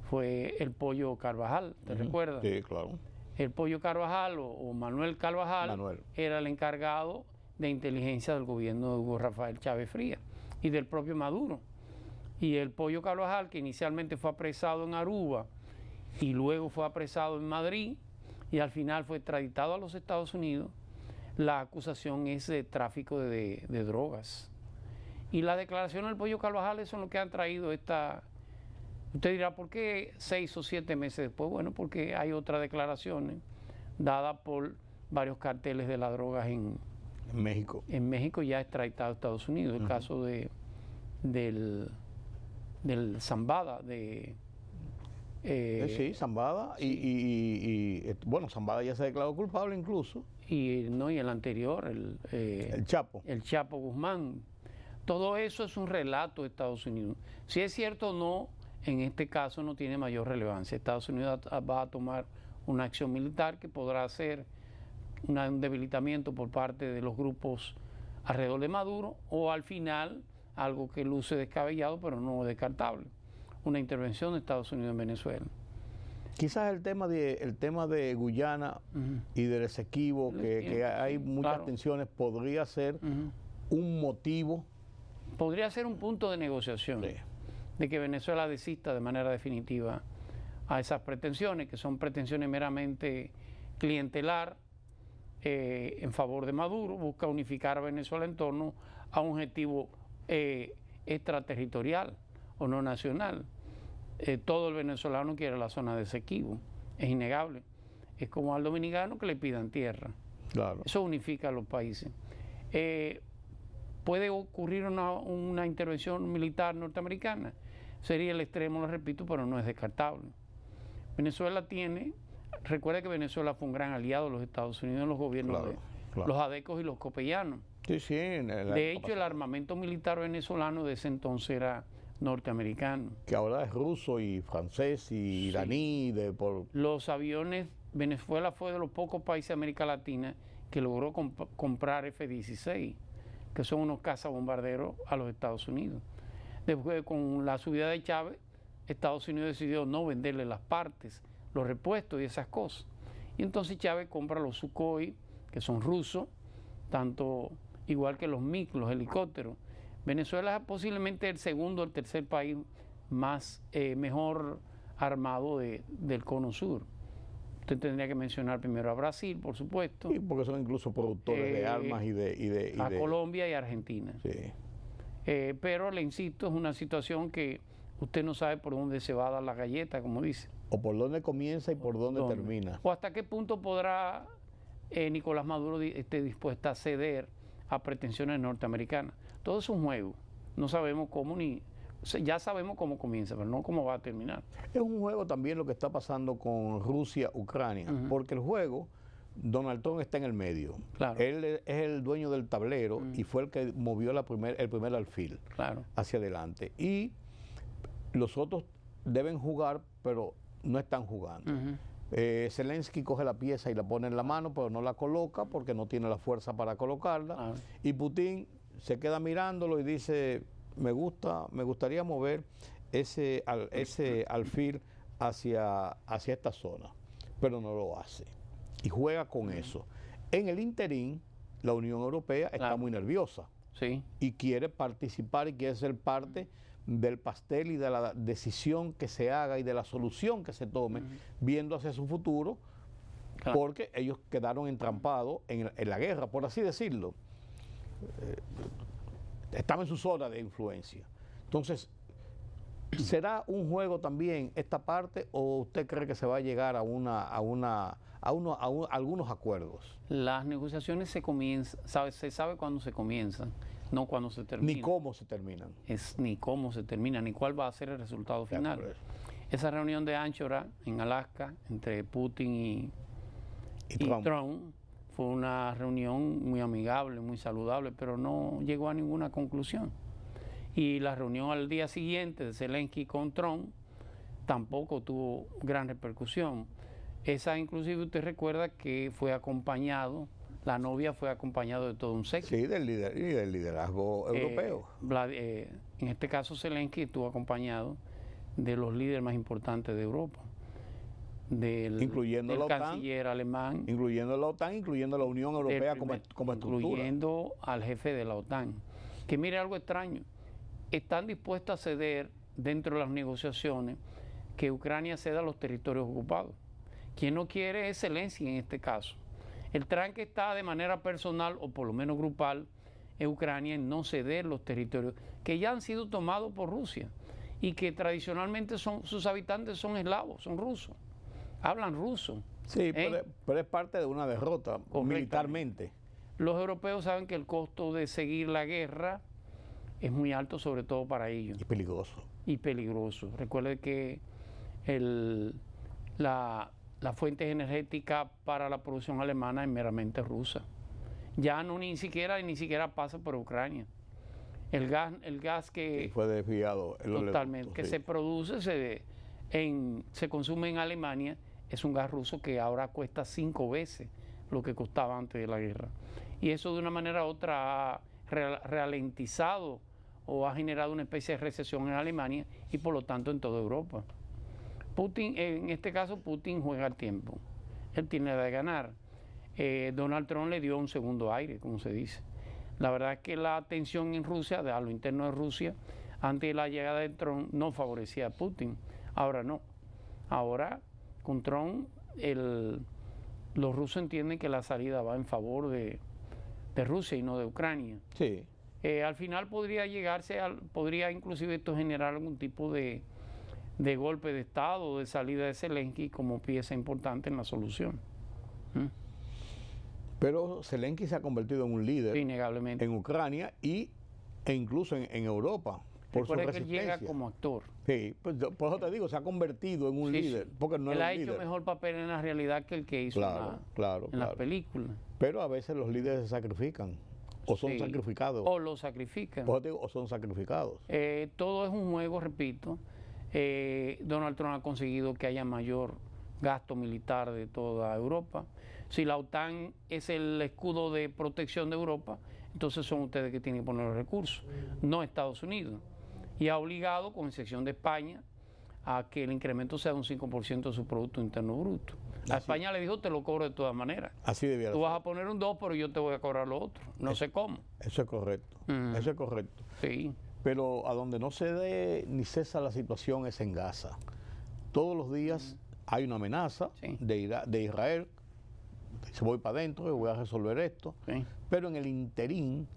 Fue el Pollo Carvajal, ¿te recuerdas? Sí, claro. El Pollo Carvajal o Manuel Carvajal era el encargado de inteligencia del gobierno de Hugo Rafael Chávez Frías y del propio Maduro. Y el Pollo Carvajal, que inicialmente fue apresado en Aruba y luego fue apresado en Madrid y al final fue extraditado a los Estados Unidos, la acusación es de tráfico de drogas. Y la declaración del Pollo Carvajal, eso es lo que han traído esta... Usted dirá, ¿por qué 6 o 7 meses después? Bueno, porque hay otras declaraciones dadas por varios carteles de las drogas en México. En México ya extraditado a Estados Unidos. El caso del Zambada, sí, Zambada. Y bueno, Zambada ya se declaró culpable incluso. Y el anterior, el Chapo. El Chapo Guzmán. Todo eso es un relato de Estados Unidos. Si es cierto o no, en este caso no tiene mayor relevancia. Estados Unidos va a tomar una acción militar que podrá ser un debilitamiento por parte de los grupos alrededor de Maduro o al final algo que luce descabellado pero no descartable, una intervención de Estados Unidos en Venezuela. Quizás el tema de Guyana y del Esequibo, que hay muchas tensiones, podría ser un motivo. Podría ser un punto de negociación, Sí. de que Venezuela desista de manera definitiva a esas pretensiones, que son pretensiones meramente clientelar, en favor de Maduro. Busca unificar a Venezuela en torno a un objetivo extraterritorial o no nacional. Todo el venezolano quiere la zona de Esequibo, es innegable. Es como al dominicano que le pidan tierra. Claro. Eso unifica a los países. ¿Puede ocurrir una intervención militar norteamericana? Sería el extremo, lo repito, pero no es descartable. Venezuela tiene, recuerda que Venezuela fue un gran aliado de los Estados Unidos en los gobiernos de los adecos y los copellanos. Sí, sí. De hecho, el armamento militar venezolano de ese entonces era norteamericano. Que ahora es ruso y francés y iraní. Los aviones, Venezuela fue de los pocos países de América Latina que logró comprar F-16, que son unos cazabombarderos a los Estados Unidos. Después, con la subida de Chávez, Estados Unidos decidió no venderle las partes, los repuestos y esas cosas. Y entonces Chávez compra los Sukhoi, que son rusos, tanto igual que los MiG, los helicópteros. Venezuela es posiblemente el segundo o el tercer país más mejor armado del Cono Sur. Usted tendría que mencionar primero a Brasil, por supuesto. Sí, porque son incluso productores de armas a Colombia y Argentina. Sí. Pero le insisto, es una situación que usted no sabe por dónde se va a dar la galleta, como dice. O por dónde comienza y por dónde termina. O hasta qué punto podrá Nicolás Maduro esté dispuesta a ceder a pretensiones norteamericanas. Todo es un juego. No sabemos cómo ya sabemos cómo comienza, pero no cómo va a terminar. Es un juego también lo que está pasando con Rusia, Ucrania, porque el juego, Donald Trump está en el medio. Claro. Él es el dueño del tablero y fue el que movió el primer alfil hacia adelante. Y los otros deben jugar, pero no están jugando. Zelensky coge la pieza y la pone en la mano, pero no la coloca porque no tiene la fuerza para colocarla. Y Putin se queda mirándolo y dice, me gustaría mover ese alfil hacia esta zona, pero no lo hace. Y juega con eso. En el interín, la Unión Europea está muy nerviosa. Sí. Y quiere participar y quiere ser parte del pastel y de la decisión que se haga y de la solución que se tome, viendo hacia su futuro, porque ellos quedaron entrampados en la guerra, por así decirlo. Estaban en su zona de influencia. Entonces, ¿será un juego también esta parte o usted cree que se va a llegar a algunos acuerdos? Las negociaciones se sabe cuándo se comienzan, no cuando se terminan. Ni cómo se terminan. Ni cómo se termina, ni cuál va a ser el resultado final. Esa reunión de Anchorage en Alaska entre Putin y Trump fue una reunión muy amigable, muy saludable, pero no llegó a ninguna conclusión. Y la reunión al día siguiente de Zelensky con Trump tampoco tuvo gran repercusión. Esa inclusive usted recuerda que fue acompañado, la novia fue acompañado de todo un séquito. Sí, del liderazgo europeo. En este caso Zelensky estuvo acompañado de los líderes más importantes de Europa. Incluyendo del la OTAN, canciller alemán, incluyendo la OTAN, incluyendo la Unión Europea como estructura. Incluyendo al jefe de la OTAN. Que mire algo extraño, están dispuestos a ceder dentro de las negociaciones que Ucrania ceda los territorios ocupados. Quien no quiere es Zelensky en este caso. El tranque está de manera personal o por lo menos grupal en Ucrania en no ceder los territorios que ya han sido tomados por Rusia y que tradicionalmente sus habitantes son eslavos, son rusos. Hablan ruso. Sí, pero es parte de una derrota militarmente. Los europeos saben que el costo de seguir la guerra es muy alto, sobre todo para ellos. Y peligroso. Recuerde que la fuente energética para la producción alemana es meramente rusa. Ya ni siquiera pasa por Ucrania. El gas que fue desviado. Totalmente. Que se produce, se consume en Alemania, es un gas ruso que ahora cuesta 5 veces lo que costaba antes de la guerra. Y eso de una manera u otra ha ralentizado o ha generado una especie de recesión en Alemania y por lo tanto en toda Europa. En este caso Putin juega al tiempo. Él tiene de ganar. Donald Trump le dio un segundo aire, como se dice. La verdad es que la tensión en Rusia, a lo interno de Rusia, antes de la llegada de Trump, no favorecía a Putin. Ahora no. Ahora, con Trump, los rusos entienden que la salida va en favor de Rusia y no de Ucrania. Sí. Al final podría inclusive esto generar algún tipo de golpe de Estado o de salida de Zelensky como pieza importante en la solución. Pero Zelensky se ha convertido en un líder innegablemente en Ucrania e incluso en Europa. Por su Recuerda que él resistencia. llega como actor. Sí, pues, por eso te digo, se ha convertido en un líder. Sí. Porque no él era ha un hecho líder. mejor papel en la realidad que el que hizo en las películas. Pero a veces los líderes se sacrifican. O son Sí. sacrificados. O lo sacrifican. Por eso te digo, o son sacrificados. Todo es un juego, repito. Donald Trump ha conseguido que haya mayor gasto militar de toda Europa. Si la OTAN es el escudo de protección de Europa, entonces son ustedes que tienen que poner los recursos, no Estados Unidos. Y ha obligado, con excepción de España, a que el incremento sea de un 5% de su Producto Interno Bruto. A España le dijo, te lo cobro de todas maneras. Así debía Tú vas a poner un 2, pero yo te voy a cobrar lo otro. No sé cómo. Eso es correcto. Eso es correcto. Sí. Pero a donde no se dé ni cesa la situación es en Gaza. Todos los días hay una amenaza de Israel. Se voy para adentro y voy a resolver esto. Sí. Pero en el interín,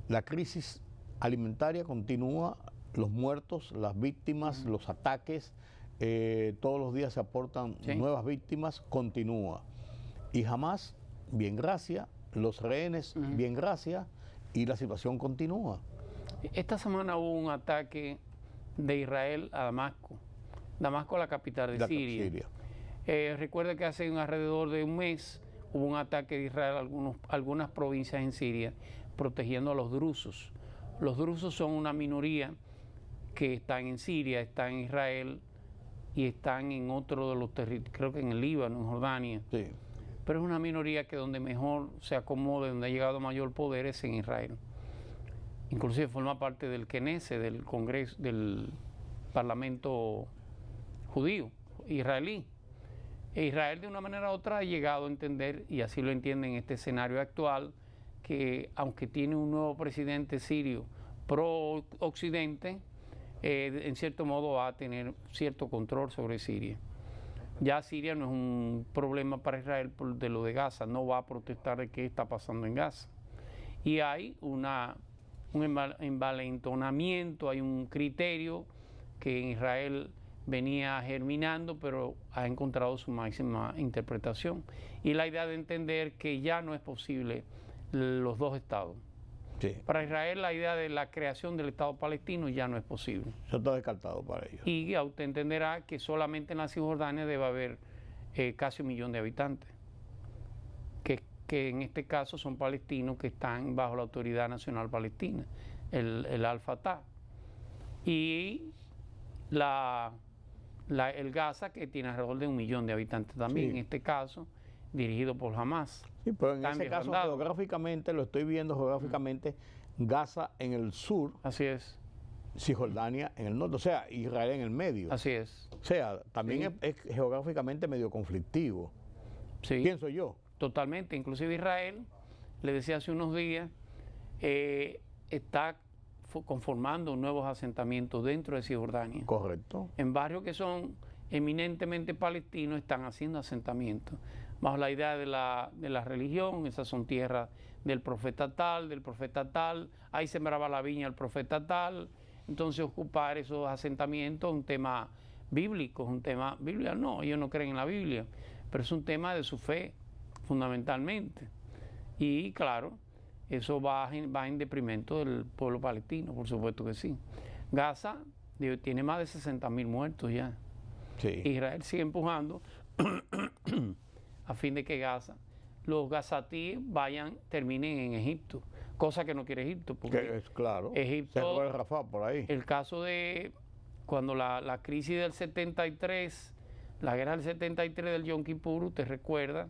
la crisis alimentaria continúa, los muertos, las víctimas, los ataques, todos los días se aportan nuevas víctimas, continúa. Y jamás, bien gracias, los rehenes, bien gracias, y la situación continúa. Esta semana hubo un ataque de Israel a Damasco. Damasco es la capital de Siria. Recuerda que hace alrededor de un mes hubo un ataque de Israel a algunas provincias en Siria, protegiendo a los drusos. Los drusos son una minoría que están en Siria, están en Israel y están en otro de los territorios, creo que en el Líbano, en Jordania. Sí. Pero es una minoría que donde mejor se acomode, donde ha llegado mayor poder es en Israel. Inclusive forma parte del Knesset, del Congreso, del Parlamento judío, israelí. Israel de una manera u otra ha llegado a entender, y así lo entiende en este escenario actual, que aunque tiene un nuevo presidente sirio pro-occidente, en cierto modo va a tener cierto control sobre Siria. Ya Siria no es un problema para Israel de lo de Gaza, no va a protestar de qué está pasando en Gaza. Y hay un envalentonamiento, hay un criterio que en Israel venía germinando, pero ha encontrado su máxima interpretación. Y la idea de entender que ya no es posible los dos estados. Sí. Para Israel la idea de la creación del Estado palestino ya no es posible. Eso está descartado para ellos. Y usted entenderá que solamente en la Cisjordania debe haber casi 1 millón de habitantes, que en este caso son palestinos que están bajo la Autoridad Nacional Palestina, el Al-Fatah. Y el Gaza, que tiene alrededor de 1 millón de habitantes también, en este caso, dirigido por Hamas. Sí, pero en ese caso, geográficamente, lo estoy viendo geográficamente, Gaza en el sur. Así es. Cisjordania en el norte, o sea, Israel en el medio. Así es. O sea, también es geográficamente medio conflictivo. Sí. Pienso yo. Totalmente. Inclusive Israel, le decía hace unos días, está conformando nuevos asentamientos dentro de Cisjordania. Correcto. En barrios que son eminentemente palestinos están haciendo asentamientos. Bajo la idea de la religión, esas son tierras del profeta tal, ahí sembraba la viña el profeta tal. Entonces ocupar esos asentamientos es un tema bíblico, es un tema, Biblia no, ellos no creen en la Biblia, pero es un tema de su fe, fundamentalmente. Y claro, eso va en detrimento del pueblo palestino, por supuesto que sí. Gaza tiene más de 60.000 muertos ya. Sí. Israel sigue empujando a fin de que los gazatíes terminen en Egipto, cosa que no quiere Egipto, porque que es claro, Egipto, el Rafah por ahí. El caso de cuando la crisis del 73, la guerra del 73 del Yom Kippur, ¿te recuerda?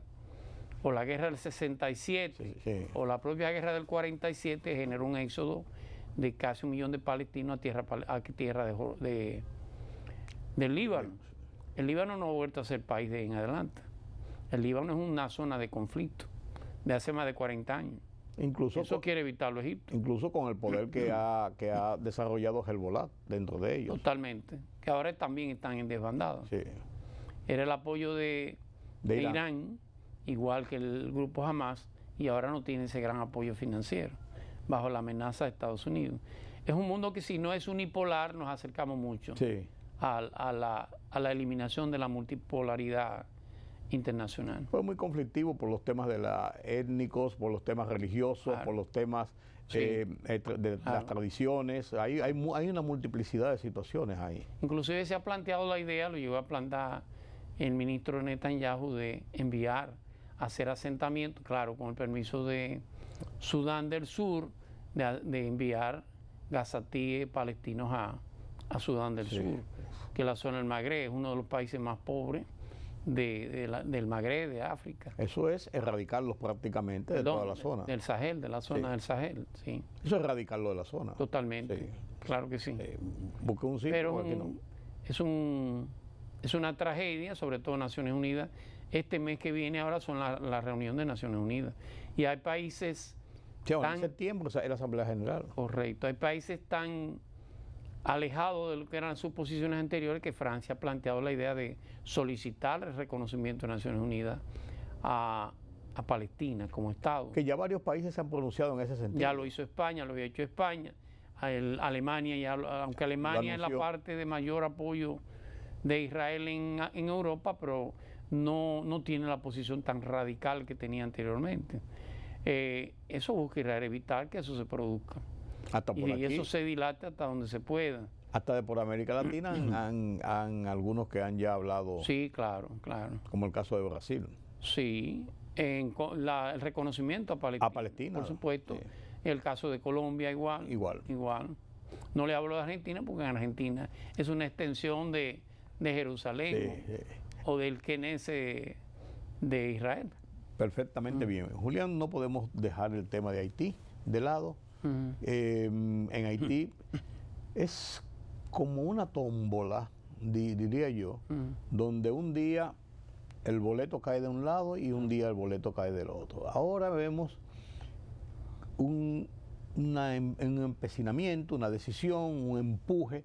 O la guerra del 67, o la propia guerra del 47 generó un éxodo de casi 1 millón de palestinos a tierra del Líbano. El Líbano no ha vuelto a ser país de en adelante. El Líbano es una zona de conflicto de hace más de 40 años. Incluso Eso quiere evitarlo Egipto. Incluso con el poder que ha desarrollado Hezbollah dentro de ellos. Totalmente. Que ahora también están en desbandada. Sí. Era el apoyo de Irán, igual que el grupo Hamas, y ahora no tiene ese gran apoyo financiero, bajo la amenaza de Estados Unidos. Es un mundo que si no es unipolar, nos acercamos mucho a la eliminación de la multipolaridad internacional. Fue muy conflictivo por los temas étnicos, por los temas religiosos, por los temas de las tradiciones. Hay una multiplicidad de situaciones ahí. Inclusive se ha planteado la idea, lo llegó a plantear el ministro Netanyahu, de enviar a hacer asentamientos, claro, con el permiso de Sudán del Sur, de enviar gazatíes palestinos a Sudán del Sur, que la zona del Magreb es uno de los países más pobres del Magreb, de África. Eso es erradicarlos prácticamente de toda la zona. Del Sahel, de la zona del Sahel, sí. Eso es erradicarlo de la zona. Totalmente, claro que sí. Busque un sitio. Pero es una tragedia, sobre todo Naciones Unidas. Este mes que viene ahora son la reunión de Naciones Unidas. Y hay países... en septiembre es la Asamblea General. Correcto. Hay países tan alejados de lo que eran sus posiciones anteriores que Francia ha planteado la idea de solicitar el reconocimiento de Naciones Unidas a Palestina como Estado. Que ya varios países se han pronunciado en ese sentido. Ya lo hizo España, lo había hecho España. Alemania, aunque Alemania es la parte de mayor apoyo de Israel en Europa, pero no tiene la posición tan radical que tenía anteriormente. Eso busca Israel evitar que eso se produzca. Hasta por y aquí. eso se dilate hasta donde se pueda. Hasta de por América Latina han algunos que han ya hablado. Sí, claro. Como el caso de Brasil. Sí, el reconocimiento a Palestina. Por supuesto. Sí. El caso de Colombia igual. No le hablo de Argentina porque en Argentina es una extensión de Jerusalén o del Knesset de Israel. Perfectamente bien. Julián, no podemos dejar el tema de Haití de lado. En Haití es como una tómbola, diría yo, donde un día el boleto cae de un lado y un día el boleto cae del otro. Ahora vemos un empecinamiento, una decisión, un empuje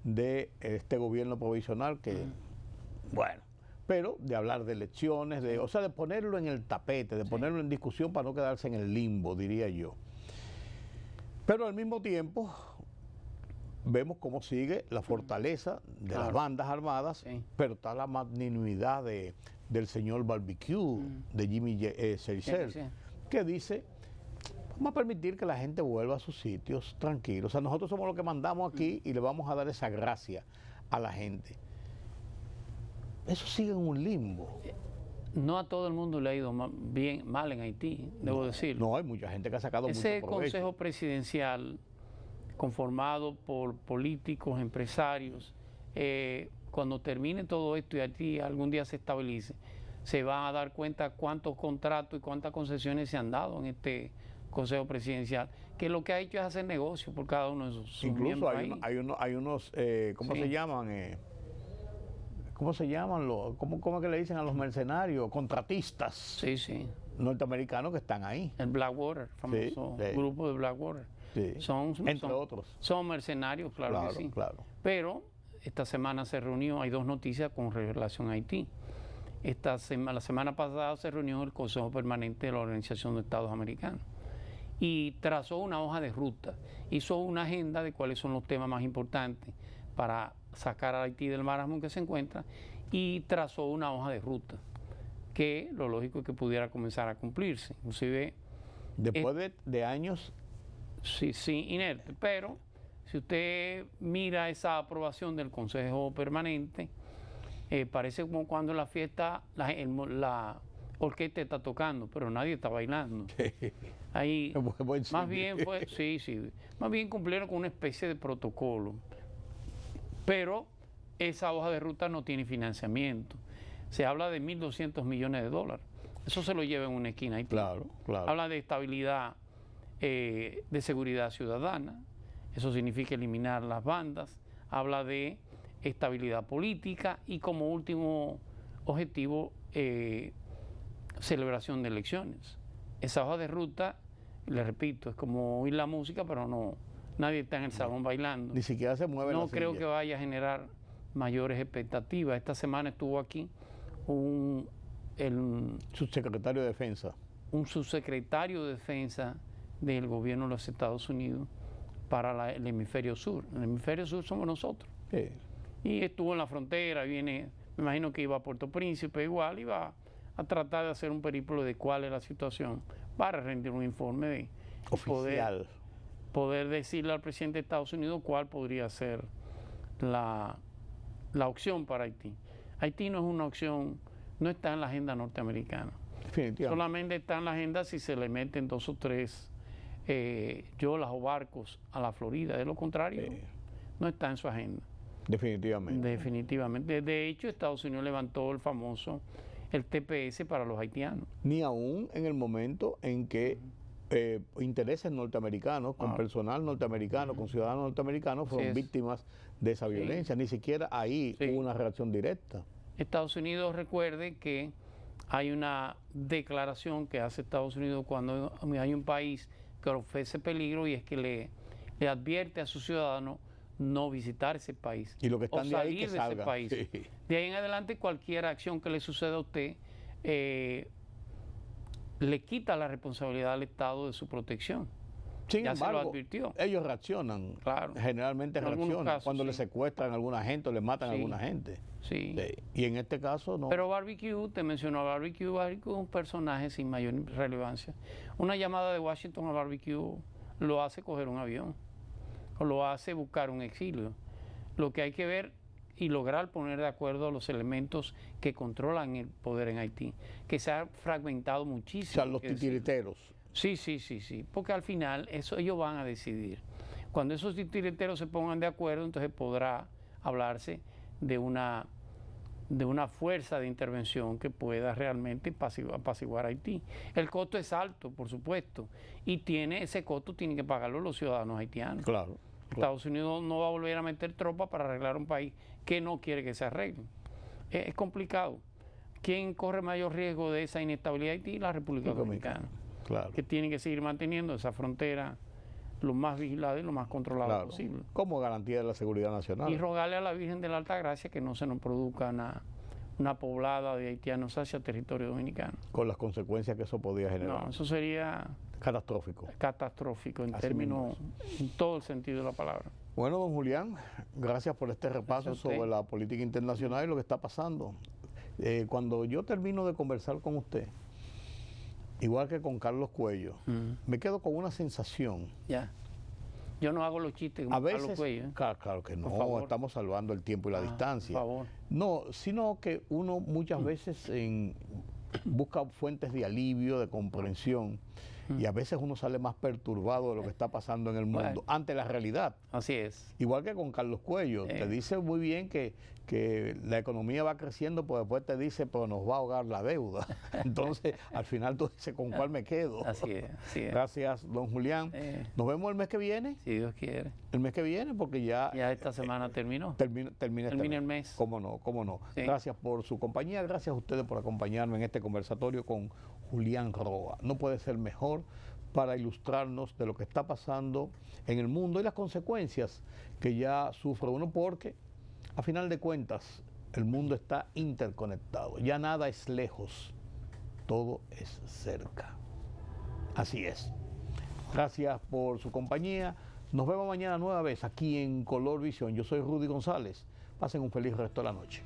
de este gobierno provisional que, pero de hablar de elecciones, de ponerlo en el tapete, de ponerlo en discusión para no quedarse en el limbo, diría yo. Pero al mismo tiempo vemos cómo sigue la fortaleza de las bandas armadas, pero está la magnanimidad del señor Barbecue, de Jimmy Cericel, que dice: vamos a permitir que la gente vuelva a sus sitios tranquilos. Nosotros somos los que mandamos aquí y le vamos a dar esa gracia a la gente. Eso sigue en un limbo. No a todo el mundo le ha ido mal en Haití, debo decir. No, hay mucha gente que ha sacado mucho provecho. Ese consejo presidencial, conformado por políticos, empresarios, cuando termine todo esto y Haití algún día se estabilice, se van a dar cuenta cuántos contratos y cuántas concesiones se han dado en este consejo presidencial, que lo que ha hecho es hacer negocio por cada uno de sus incluso hay unos ¿cómo se llaman? ¿Cómo se llaman? ¿Cómo es que le dicen a los mercenarios? Contratistas norteamericanos que están ahí. El Blackwater, famoso grupo de Blackwater. Entre otros. Son mercenarios, claro que sí. Pero esta semana se reunió, hay dos noticias con relación a Haití. La semana pasada se reunió el Consejo Permanente de la Organización de Estados Americanos y trazó una hoja de ruta, hizo una agenda de cuáles son los temas más importantes para sacar a Haití del marasmo en que se encuentra, y trazó una hoja de ruta que lo lógico es que pudiera comenzar a cumplirse, inclusive después de años inerte. Pero si usted mira esa aprobación del Consejo Permanente, parece como cuando en la fiesta la orquesta está tocando, pero nadie está bailando. Ahí más bien fue, más bien cumplieron con una especie de protocolo. Pero esa hoja de ruta no tiene financiamiento. Se habla de 1.200 millones de dólares. Eso se lo lleva en una esquina Haití. Claro. Habla de estabilidad, de seguridad ciudadana. Eso significa eliminar las bandas. Habla de estabilidad política y como último objetivo, celebración de elecciones. Esa hoja de ruta Le repito, es como oír la música, pero no, nadie está en el salón bailando. Ni siquiera se mueve No la creo silla. que vaya a generar mayores expectativas. Esta semana estuvo aquí el Subsecretario de Defensa. un subsecretario de Defensa del gobierno de los Estados Unidos para el hemisferio sur. El hemisferio sur somos nosotros. Sí. Y estuvo en la frontera, me imagino que iba a Puerto Príncipe, igual iba a tratar de hacer un periplo de cuál es la situación para rendir un informe de Oficial. poder decirle al presidente de Estados Unidos cuál podría ser la opción para Haití. Haití no es una opción, no está en la agenda norteamericana. Definitivamente. Solamente está en la agenda si se le meten 2 o 3 yolas o barcos a la Florida. De lo contrario, no está en su agenda. Definitivamente. Definitivamente. De hecho, Estados Unidos levantó el TPS para los haitianos. Ni aún en el momento en que intereses norteamericanos, con personal norteamericano, con ciudadanos norteamericanos, fueron víctimas de esa violencia. Ni siquiera ahí hubo una reacción directa. Estados Unidos, recuerde que hay una declaración que hace Estados Unidos cuando hay un país que ofrece peligro, y es que le advierte a sus ciudadanos no visitar ese país y lo que están o de ahí salir que de salgan. ese país. Sí. De ahí en adelante, cualquier acción que le suceda a usted le quita la responsabilidad al Estado de su protección. Sin ya embargo, se lo advirtió. ellos reaccionan. Claro. Generalmente En algunos reaccionan casos, cuando sí. le secuestran a alguna gente o le matan a Sí. alguna gente. Sí. Y en este caso no. Pero Barbecue, te mencionó a Barbecue. Barbecue es un personaje sin mayor relevancia. Una llamada de Washington a Barbecue lo hace coger un avión o lo hace buscar un exilio. Lo que hay que ver y lograr poner de acuerdo a los elementos que controlan el poder en Haití, que se ha fragmentado muchísimo. O sea, los titiriteros. Sí, porque al final eso ellos van a decidir. Cuando esos titiriteros se pongan de acuerdo, entonces podrá hablarse de una fuerza de intervención que pueda realmente apaciguar a Haití. El costo es alto, por supuesto, y ese costo tienen que pagarlo los ciudadanos haitianos. Claro. Estados Unidos no va a volver a meter tropas para arreglar un país que no quiere que se arregle. Es complicado. ¿Quién corre mayor riesgo de esa inestabilidad de Haití? La República Dominicana. Claro. Que tiene que seguir manteniendo esa frontera lo más vigilada y lo más controlada posible. Como garantía de la seguridad nacional. Y rogarle a la Virgen de la Altagracia que no se nos produzca una poblada de haitianos hacia territorio dominicano. Con las consecuencias que eso podía generar. No, eso sería catastrófico en Así términos, en todo el sentido de la palabra. Bueno, don Julián, gracias por este repaso sobre la política internacional y lo que está pasando. Cuando yo termino de conversar con usted, igual que con Carlos Cuello, me quedo con una sensación. Ya. Yo no hago los chistes como a veces, Carlos Cuello. Claro que no, estamos salvando el tiempo y la distancia. Por favor. No, sino que uno muchas veces busca fuentes de alivio, de comprensión, y a veces uno sale más perturbado de lo que está pasando en el mundo, ante la realidad. Así es. Igual que con Carlos Cuello, te dice muy bien que la economía va creciendo, pues después te dice, pero nos va a ahogar la deuda. Entonces, al final tú dices, ¿con cuál me quedo? Así es. Gracias, don Julián. Nos vemos el mes que viene. Si Dios quiere. El mes que viene, porque ya esta semana terminó. Termina el mes. Cómo no. Sí. Gracias por su compañía, gracias a ustedes por acompañarme en este conversatorio con Julián Roa. No puede ser mejor para ilustrarnos de lo que está pasando en el mundo y las consecuencias que ya sufre uno, porque a final de cuentas el mundo está interconectado, ya nada es lejos, todo es cerca. Así es. Gracias por su compañía. Nos vemos mañana nueva vez aquí en Color Visión. Yo soy Rudy González. Pasen un feliz resto de la noche.